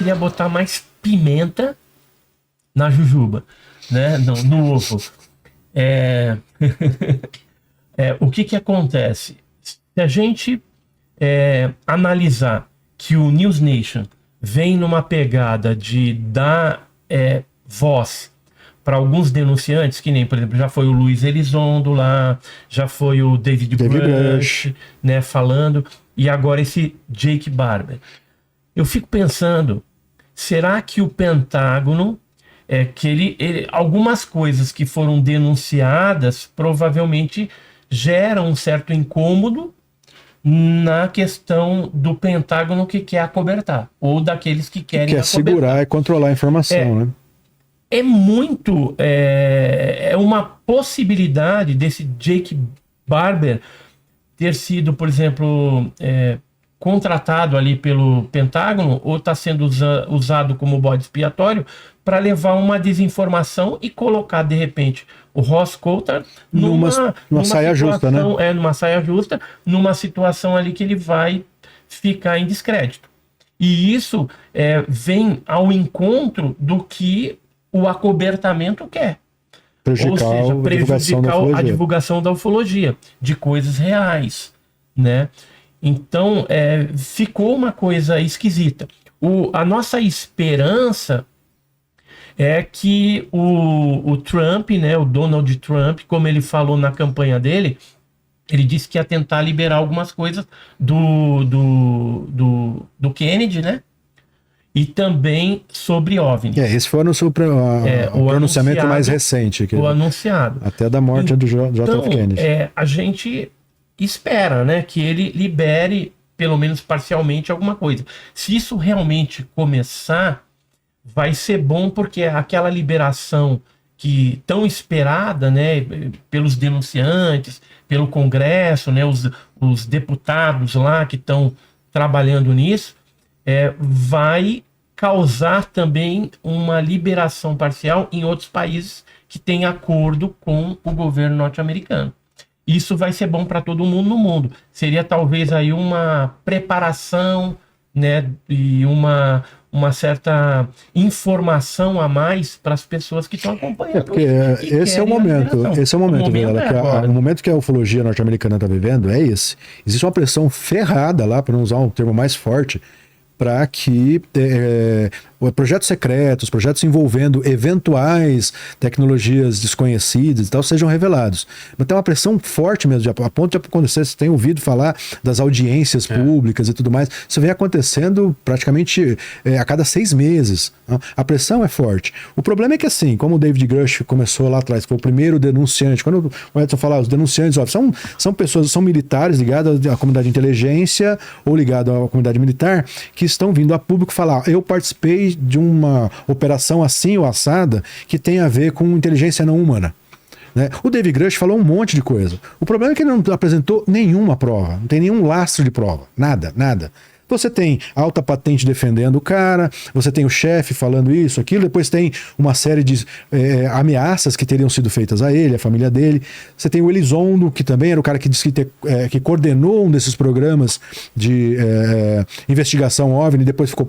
queria botar mais pimenta na jujuba, né? No ovo. O que acontece? Se a gente analisar que o News Nation vem numa pegada de dar voz para alguns denunciantes, que nem, por exemplo, já foi o Luiz Elizondo lá, já foi o David Grush, né, falando, e agora esse Jake Barber. Eu fico pensando, será que o Pentágono, que algumas coisas que foram denunciadas provavelmente geram um certo incômodo na questão do Pentágono que quer acobertar, ou daqueles que querem quer segurar e controlar a informação, né? É muito... É uma possibilidade desse Jake Barber ter sido, por exemplo, contratado ali pelo Pentágono, ou está sendo usado como bode expiatório para levar uma desinformação e colocar, de repente, o Ross Coulter numa saia justa, né? Numa saia justa, numa situação ali que ele vai ficar em descrédito. E isso vem ao encontro do que o acobertamento quer. Prejudicar a divulgação da ufologia, de coisas reais, né? Então, ficou uma coisa esquisita. A nossa esperança é que o Trump, né, o Donald Trump, como ele falou na campanha dele, ele disse que ia tentar liberar algumas coisas do Kennedy, né? E também sobre OVNI. Esse foi o pronunciamento mais recente. O anunciado. Até da morte do J.F. Kennedy. A gente espera, né, que ele libere, pelo menos parcialmente, alguma coisa. Se isso realmente começar, vai ser bom, porque aquela liberação que tão esperada, né, pelos denunciantes, pelo Congresso, né, os deputados lá que estão trabalhando nisso, vai causar também uma liberação parcial em outros países que têm acordo com o governo norte-americano. Isso vai ser bom para todo mundo no mundo. Seria talvez aí uma preparação, né, e uma certa informação a mais para as pessoas que estão acompanhando. Porque esse é o momento, Vilela, o momento que a ufologia norte-americana está vivendo é esse. Existe uma pressão ferrada lá, para não usar um termo mais forte, para que projetos secretos, projetos envolvendo eventuais tecnologias desconhecidas e tal, sejam revelados. Mas tem uma pressão forte mesmo, a ponto de acontecer, você tem ouvido falar das audiências públicas e tudo mais, isso vem acontecendo praticamente a cada 6 meses. A pressão é forte. O problema é que, assim, como o David Grush começou lá atrás, foi o primeiro denunciante, quando o Edson fala, os denunciantes, são pessoas, são militares ligados à comunidade de inteligência ou ligados à comunidade militar, que estão vindo a público falar, eu participei de uma operação assim ou assada que tem a ver com inteligência não humana. Né? O David Grush falou um monte de coisa. O problema é que ele não apresentou nenhuma prova, não tem nenhum lastro de prova, nada. Você tem alta patente defendendo o cara, você tem o chefe falando isso, aquilo, depois tem uma série de ameaças que teriam sido feitas a ele, a família dele. Você tem o Elizondo, que também era o cara que disse que coordenou um desses programas de investigação OVNI, depois ficou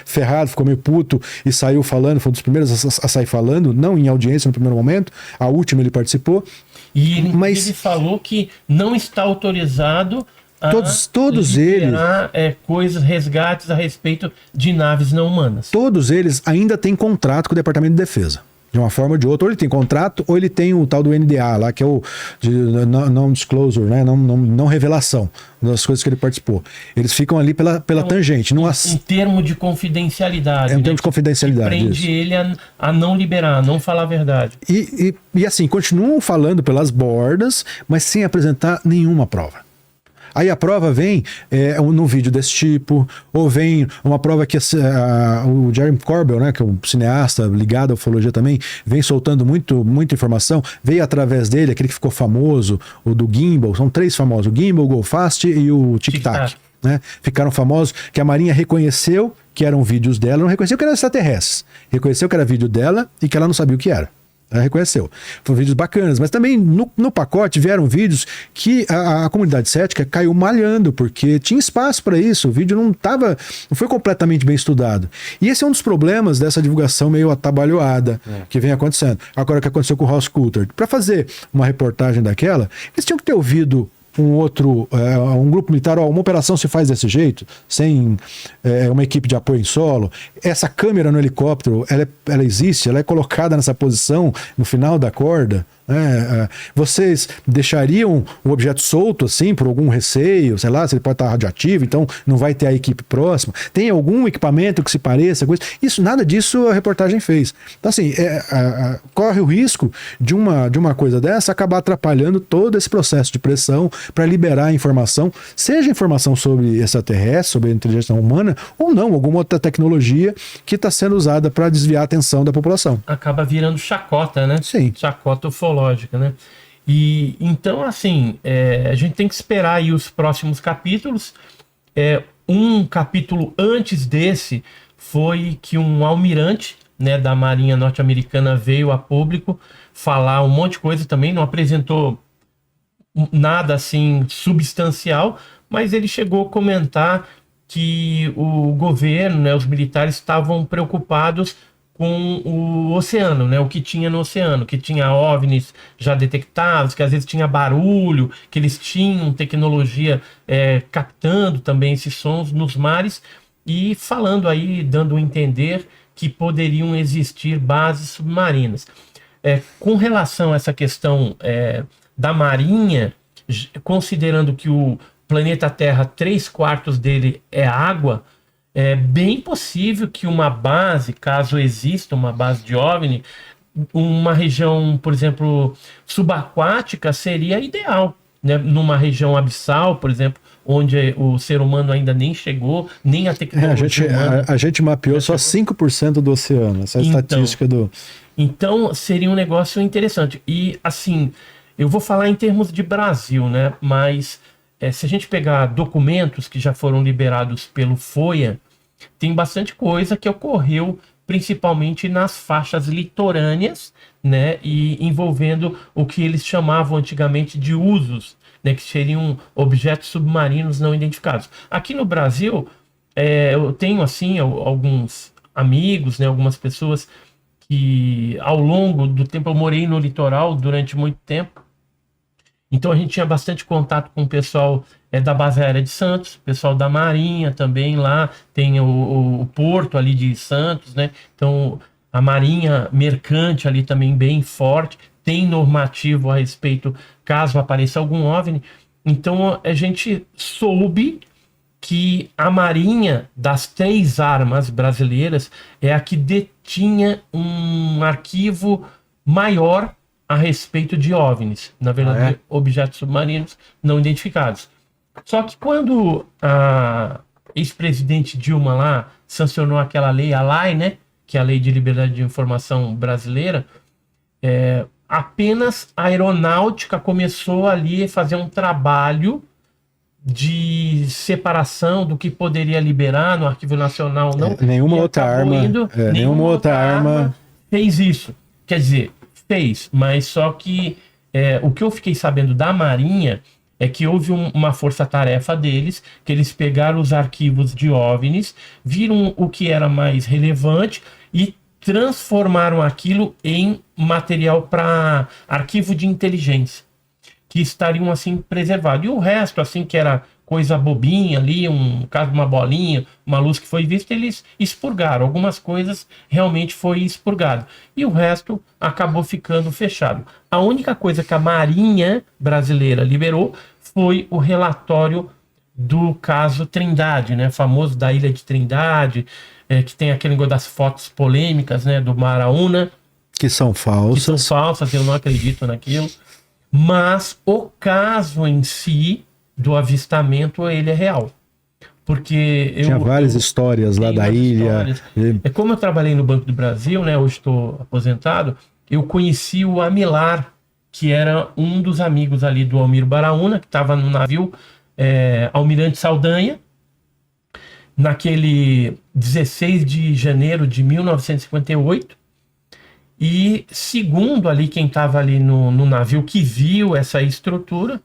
ferrado, ficou meio puto e saiu falando, foi um dos primeiros a sair falando, não em audiência no primeiro momento, a última ele participou. E ele falou que não está autorizado todos eles coisas, resgates a respeito de naves não humanas. Todos eles ainda têm contrato com o Departamento de Defesa. De uma forma ou de outra, ou ele tem contrato, ou ele tem o tal do NDA lá, que é o de non-disclosure, né? Não revelação das coisas que ele participou. Eles ficam ali pela tangente. Um termo de confidencialidade. Um termo de confidencialidade. Que prende ele a não liberar, a não falar a verdade. E assim, continuam falando pelas bordas, mas sem apresentar nenhuma prova. Aí a prova vem num vídeo desse tipo, ou vem uma prova que o Jeremy Corbell, né, que é um cineasta ligado à ufologia também, vem soltando muita informação, veio através dele, aquele que ficou famoso, o do Gimbal, são 3 famosos, o Gimbal, o Go Fast e o Tic Tac. Né? Ficaram famosos, que a Marinha reconheceu que eram vídeos dela, não reconheceu que eram extraterrestres, reconheceu que era vídeo dela e que ela não sabia o que era. Ela reconheceu. Foram vídeos bacanas, mas também no pacote vieram vídeos que a comunidade cética caiu malhando, porque tinha espaço para isso, o vídeo não foi completamente bem estudado. E esse é um dos problemas dessa divulgação meio atabalhoada que vem acontecendo. Agora, o que aconteceu com o Ross Coulter? Para fazer uma reportagem daquela, eles tinham que ter ouvido um grupo militar, uma operação se faz desse jeito, sem uma equipe de apoio em solo. Essa câmera no helicóptero, ela existe, ela é colocada nessa posição no final da corda. Vocês deixariam o objeto solto assim por algum receio, sei lá, se ele pode estar radioativo, então não vai ter a equipe próxima? Tem algum equipamento que se pareça com isso? Nada disso a reportagem fez. Então assim, corre o risco de uma coisa dessa acabar atrapalhando todo esse processo de pressão para liberar a informação, seja informação sobre extraterrestre, sobre a inteligência humana, ou não, alguma outra tecnologia que está sendo usada para desviar a atenção da população. Acaba virando chacota, né? Sim. Chacota ufológica, né? E então, assim, a gente tem que esperar aí os próximos capítulos. Um capítulo antes desse foi que um almirante, né, da Marinha norte-americana veio a público falar um monte de coisa também, não apresentou nada assim substancial, mas ele chegou a comentar que o governo, né, os militares estavam preocupados com o oceano, né, o que tinha no oceano, que tinha OVNIs já detectados, que às vezes tinha barulho, que eles tinham tecnologia captando também esses sons nos mares e falando aí, dando a entender que poderiam existir bases submarinas. Com relação a essa questão da Marinha, considerando que o planeta Terra, 3/4 dele é água, é bem possível que uma base, caso exista uma base de OVNI, uma região, por exemplo, subaquática seria ideal, né? Numa região abissal, por exemplo, onde o ser humano ainda nem chegou, nem a tecnologia humana. A gente mapeou só 5% do oceano, essa é a estatística do... Então, seria um negócio interessante. E, assim, eu vou falar em termos de Brasil, né? Mas se a gente pegar documentos que já foram liberados pelo FOIA, tem bastante coisa que ocorreu principalmente nas faixas litorâneas, né? E envolvendo o que eles chamavam antigamente de usos, né? Que seriam objetos submarinos não identificados. Aqui no Brasil, eu tenho, assim, alguns amigos, né? Algumas pessoas que, ao longo do tempo, eu morei no litoral durante muito tempo. Então a gente tinha bastante contato com o pessoal da base aérea de Santos, pessoal da Marinha também lá, tem o porto ali de Santos, né? Então a Marinha mercante ali também bem forte, tem normativo a respeito caso apareça algum OVNI. Então a gente soube que a Marinha, das 3 armas brasileiras, é a que detinha um arquivo maior a respeito de OVNIs, na verdade, objetos submarinos não identificados. Só que quando a ex-presidente Dilma lá sancionou aquela lei, a LAI, né, que é a Lei de Liberdade de Informação brasileira, apenas a aeronáutica começou ali a fazer um trabalho de separação do que poderia liberar no Arquivo Nacional, não. Nenhuma outra arma fez isso. Quer dizer, fez, mas só que o que eu fiquei sabendo da Marinha é que houve uma força-tarefa deles, que eles pegaram os arquivos de OVNIs, viram o que era mais relevante e transformaram aquilo em material para arquivo de inteligência, que estariam assim preservados. E o resto, assim, que era coisa bobinha ali, caso de uma bolinha, uma luz que foi vista, eles expurgaram. Algumas coisas realmente foi expurgado. E o resto acabou ficando fechado. A única coisa que a Marinha brasileira liberou foi o relatório do caso Trindade, né? Famoso da Ilha de Trindade, que tem aquele negócio das fotos polêmicas, né? Do Maraúna. Que são falsas. Que são falsas, eu não acredito naquilo. Mas o caso em si do avistamento, ele é real. Porque tinha várias histórias lá da ilha. Como eu trabalhei no Banco do Brasil, né, hoje estou aposentado, eu conheci o Amilar, que era um dos amigos ali do Almir Baraúna, que estava no navio Almirante Saldanha, naquele 16 de janeiro de 1958. E segundo ali quem estava ali no navio que viu essa estrutura,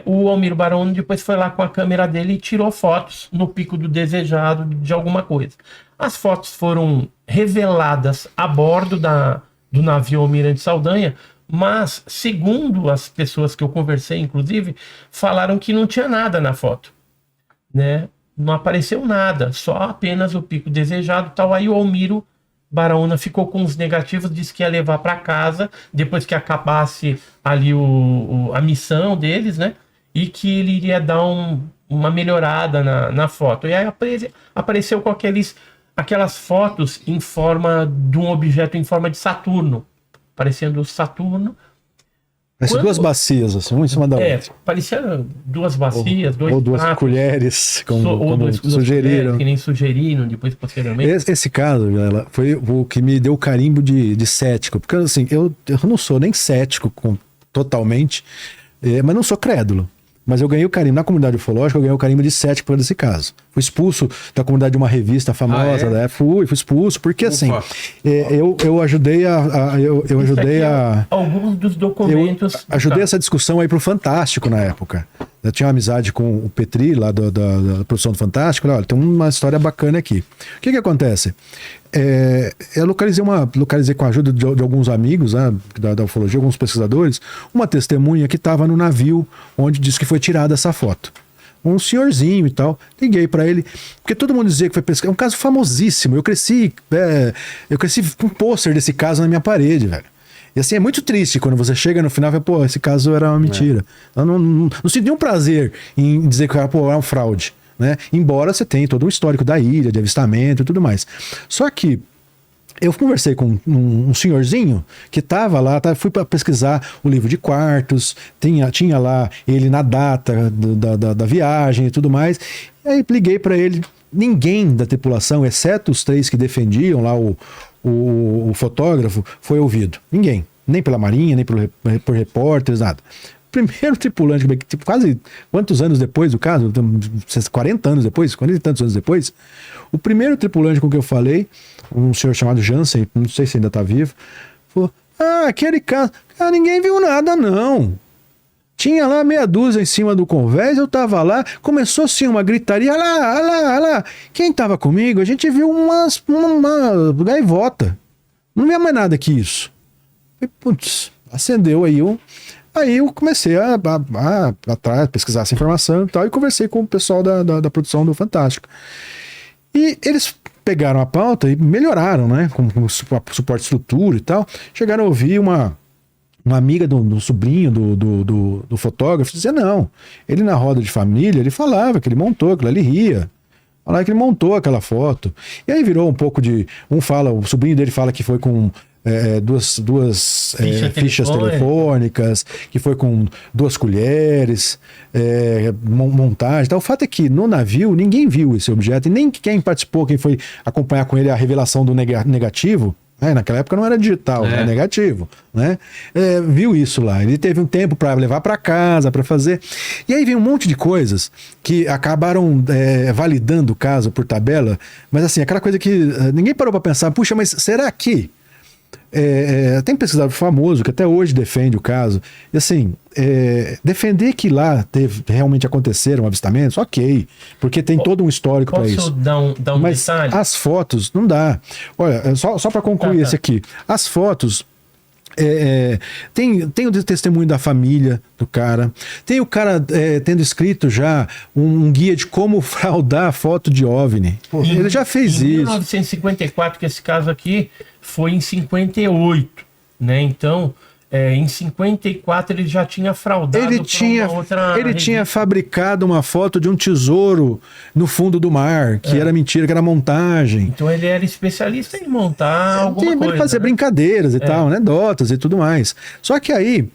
o Almiro Barão depois foi lá com a câmera dele e tirou fotos no Pico do Desejado de alguma coisa. As fotos foram reveladas a bordo do navio Almirante Saldanha, mas segundo as pessoas que eu conversei, inclusive, falaram que não tinha nada na foto, né? Não apareceu nada, só apenas o Pico Desejado e tal. Aí o Almiro Baraúna ficou com os negativos, disse que ia levar para casa depois que acabasse ali a missão deles, né? E que ele iria dar uma melhorada na foto. E aí apareceu com aquelas fotos em forma de um objeto em forma de Saturno, parecendo Saturno. Parece duas bacias, assim, uma em cima da outra. Parecia duas bacias, ou duas pratos, colheres, como sugeriram. Colheres, que nem sugeriram depois posteriormente. Esse caso, ela, foi o que me deu o carimbo de cético. Porque assim, eu não sou nem cético totalmente, mas não sou crédulo. Mas eu ganhei o carimbo, na comunidade ufológica, eu ganhei o carimbo de cético por esse caso. Fui expulso da comunidade de uma revista famosa, né? Fui expulso, porque assim, eu ajudei eu ajudei alguns dos documentos. Eu ajudei essa discussão aí pro Fantástico na época. Eu tinha uma amizade com o Petri, lá da produção do Fantástico. Olha, tem uma história bacana aqui. O que acontece? Eu localizei com a ajuda de alguns amigos, né, da ufologia, alguns pesquisadores, uma testemunha que estava no navio onde disse que foi tirada essa foto. Um senhorzinho e tal. Liguei para ele, porque todo mundo dizia que foi pesquisa. É um caso famosíssimo. Eu cresci com um pôster desse caso na minha parede, velho. E assim, é muito triste quando você chega no final e fala, pô, esse caso era uma mentira. Eu não sinto nenhum prazer em dizer que era uma fraude, né? Embora você tenha todo um histórico da ilha, de avistamento e tudo mais. Só que eu conversei com um senhorzinho que estava lá, fui para pesquisar o livro de quartos, tinha lá ele na data da viagem e tudo mais. E aí liguei para ele, ninguém da tripulação, exceto os 3 que defendiam lá o fotógrafo, foi ouvido. Ninguém. Nem pela Marinha, nem por repórteres, nada. Primeiro tripulante, tipo, quase quantos anos depois do caso? 40 anos depois? 40 e tantos anos depois? O primeiro tripulante com que eu falei, um senhor chamado Jansen, não sei se ainda está vivo, falou: aquele caso, ninguém viu nada, não. Tinha lá meia dúzia em cima do convés, eu tava lá, começou assim uma gritaria, olha lá. Quem tava comigo, a gente viu uma gaivota. Não via mais nada que isso. E, putz, acendeu aí Aí eu comecei a pesquisar essa informação e tal, e conversei com o pessoal da produção do Fantástico. E eles pegaram a pauta e melhoraram, né? Com suporte de estrutura e tal. Chegaram a ouvir uma amiga do sobrinho do fotógrafo dizer, não, ele na roda de família, ele falava que ele montou aquilo, ele ria. Falava que ele montou aquela foto. E aí virou um pouco de... o sobrinho dele fala que foi com duas fichas telefônicas, que foi com 2 colheres, montagem. Então, o fato é que no navio ninguém viu esse objeto, e nem quem participou, quem foi acompanhar com ele a revelação do negativo, naquela época não era digital, era negativo, né? Viu isso lá. Ele teve um tempo para levar para casa, para fazer. E aí vem um monte de coisas que acabaram validando o caso por tabela, mas assim, aquela coisa que ninguém parou para pensar, puxa, mas será que... tem pesquisador famoso que até hoje defende o caso, e assim, defender que lá realmente aconteceram avistamentos, ok, porque tem todo um histórico para isso. Posso dar um mas detalhe? As fotos, não dá. Olha, só para concluir esse aqui, as fotos, tem o testemunho da família do cara, tem o cara tendo escrito já um guia de como fraudar a foto de OVNI. Ele já fez isso. Em 1954, que esse caso aqui foi em 58, né? Então, em 54 ele já tinha fraudado. Ele tinha fabricado uma foto de um tesouro no fundo do mar, que era mentira, que era montagem. Então ele era especialista em montar alguma coisa. Ele fazia brincadeiras e tal, anedotas e tudo mais. Só que aí,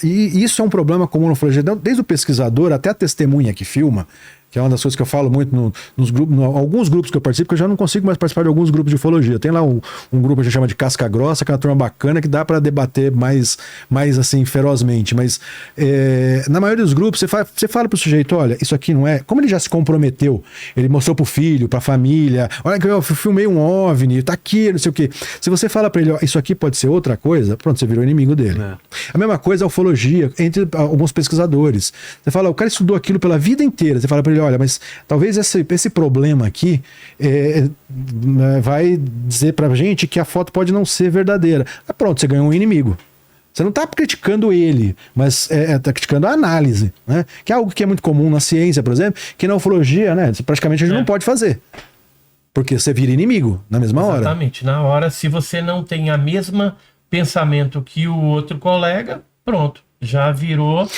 isso é um problema comum no ufologia, desde o pesquisador até a testemunha que filma, que é uma das coisas que eu falo muito nos grupos, alguns grupos que eu participo, que eu já não consigo mais participar de alguns grupos de ufologia. Tem lá um grupo que a gente chama de Casca Grossa, que é uma turma bacana, que dá para debater mais assim, ferozmente. Mas na maioria dos grupos, você fala pro sujeito, olha, isso aqui não é... Como ele já se comprometeu, ele mostrou pro filho, pra família, olha que eu filmei um OVNI, tá aqui, não sei o quê. Se você fala para ele, ó, isso aqui pode ser outra coisa, pronto, você virou inimigo dele. A mesma coisa a ufologia, entre alguns pesquisadores. Você fala, o cara estudou aquilo pela vida inteira, você fala para ele, olha, mas talvez esse problema aqui vai dizer pra gente que a foto pode não ser verdadeira. Ah, pronto, você ganhou um inimigo. Você não está criticando ele, mas está criticando a análise, né? Que é algo que é muito comum na ciência, por exemplo, que na ufologia, né, praticamente a gente não pode fazer. Porque você vira inimigo na mesma hora. Exatamente. Na hora, se você não tem a mesma pensamento que o outro colega, pronto, já virou...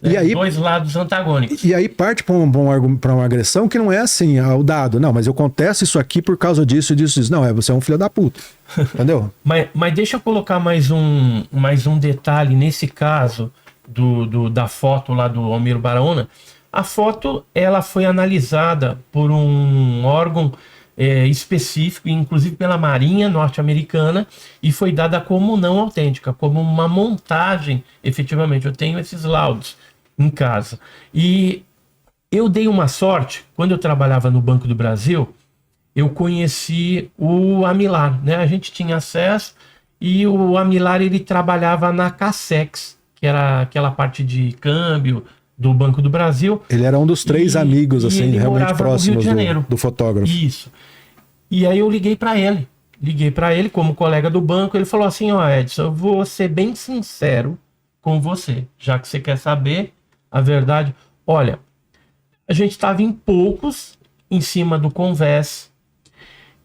E aí, dois lados antagônicos. E aí parte para uma agressão que não é assim, o dado. Não, mas eu contesto isso aqui por causa disso e disso. Não, você é um filho da puta. Entendeu? mas deixa eu colocar mais um detalhe nesse caso da foto lá do Almir Baraona. A foto, ela foi analisada por um órgão específico, inclusive pela Marinha norte-americana, e foi dada como não autêntica, como uma montagem, efetivamente. Eu tenho esses laudos em casa. E eu dei uma sorte, quando eu trabalhava no Banco do Brasil, eu conheci o Amilar, né? A gente tinha acesso, e o Amilar, ele trabalhava na Cassex, que era aquela parte de câmbio do Banco do Brasil. Ele era um dos 3 amigos, assim, realmente próximos do fotógrafo. Isso. E aí eu liguei para ele como colega do banco. Ele falou assim, ó, Edson, eu vou ser bem sincero com você, já que você quer saber a verdade. Olha, a gente estava em poucos em cima do Convés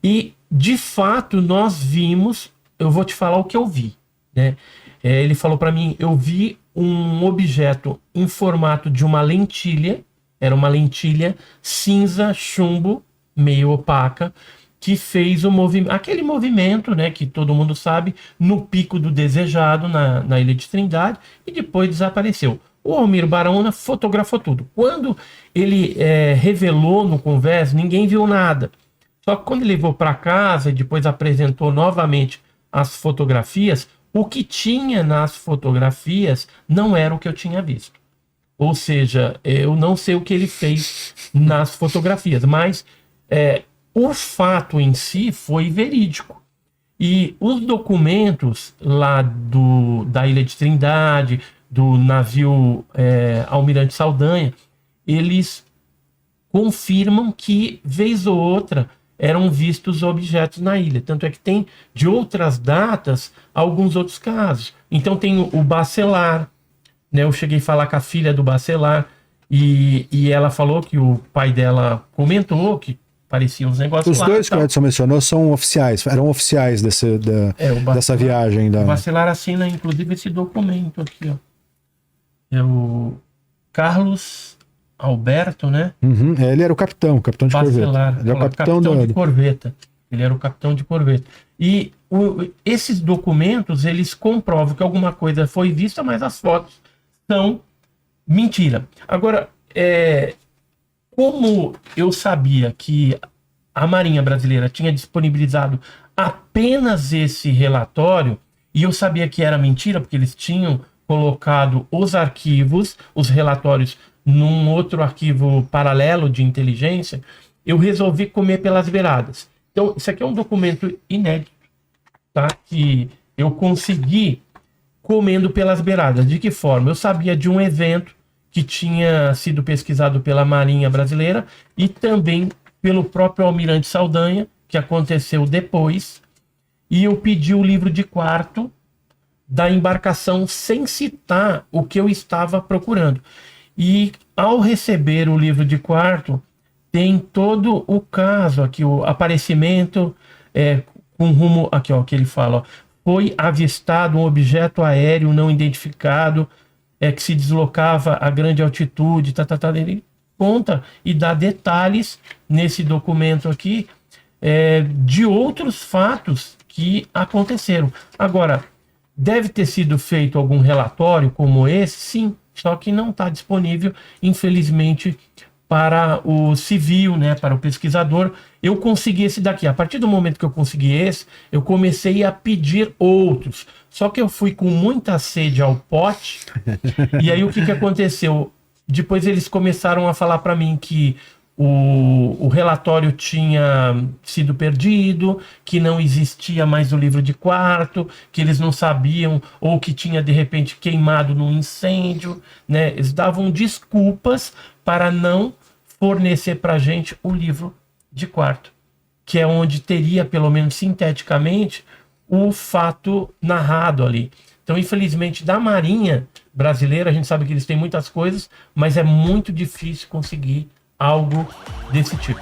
e, de fato, nós vimos, eu vou te falar o que eu vi, né? Ele falou para mim, eu vi um objeto em formato de uma lentilha, era uma lentilha cinza, chumbo, meio opaca, que fez o aquele movimento, né, que todo mundo sabe, no Pico do Desejado, na Ilha de Trindade, e depois desapareceu. O Almir Baraona fotografou tudo. Quando ele revelou no Convés, ninguém viu nada. Só que quando ele levou para casa e depois apresentou novamente as fotografias, o que tinha nas fotografias não era o que eu tinha visto. Ou seja, eu não sei o que ele fez nas fotografias, mas o fato em si foi verídico. E os documentos lá da Ilha de Trindade, do navio Almirante Saldanha, eles confirmam que, vez ou outra, eram vistos objetos na ilha. Tanto é que tem, de outras datas, alguns outros casos. Então tem o Bacelar, né? Eu cheguei a falar com a filha do Bacelar, e ela falou que o pai dela comentou que pareciam uns negócios lá. Os dois que o Edson mencionou eram oficiais dessa viagem. O Bacelar assina, inclusive, esse documento aqui, ó. É o Carlos Alberto, né? Uhum, ele era o capitão de Bacelar, corveta. Ele era o capitão de corveta. Ele era o capitão de corveta. E esses documentos, eles comprovam que alguma coisa foi vista, mas as fotos são mentira. Agora, como eu sabia que a Marinha Brasileira tinha disponibilizado apenas esse relatório, e eu sabia que era mentira, porque eles tinham colocado os arquivos, os relatórios, num outro arquivo paralelo de inteligência, eu resolvi comer pelas beiradas. Então, isso aqui é um documento inédito, tá? Que eu consegui comendo pelas beiradas. De que forma? Eu sabia de um evento que tinha sido pesquisado pela Marinha Brasileira e também pelo próprio Almirante Saldanha, que aconteceu depois, e eu pedi o livro de quarto da embarcação sem citar o que eu estava procurando. E ao receber o livro de quarto, tem todo o caso aqui, o aparecimento com rumo, aqui ó, que ele fala, ó, foi avistado um objeto aéreo não identificado que se deslocava a grande altitude, ele conta e dá detalhes nesse documento aqui de outros fatos que aconteceram. Agora, deve ter sido feito algum relatório como esse? Sim, só que não está disponível, infelizmente, para o civil, né, para o pesquisador. Eu consegui esse daqui. A partir do momento que eu consegui esse, eu comecei a pedir outros. Só que eu fui com muita sede ao pote. E aí o que aconteceu? Depois eles começaram a falar para mim que o relatório tinha sido perdido, que não existia mais o livro de quarto, que eles não sabiam, ou que tinha de repente queimado num incêndio, né? Eles davam desculpas para não fornecer para a gente o livro de quarto, que é onde teria, pelo menos sinteticamente, o fato narrado ali. Então, infelizmente, da Marinha brasileira, a gente sabe que eles têm muitas coisas, mas é muito difícil conseguir algo desse tipo.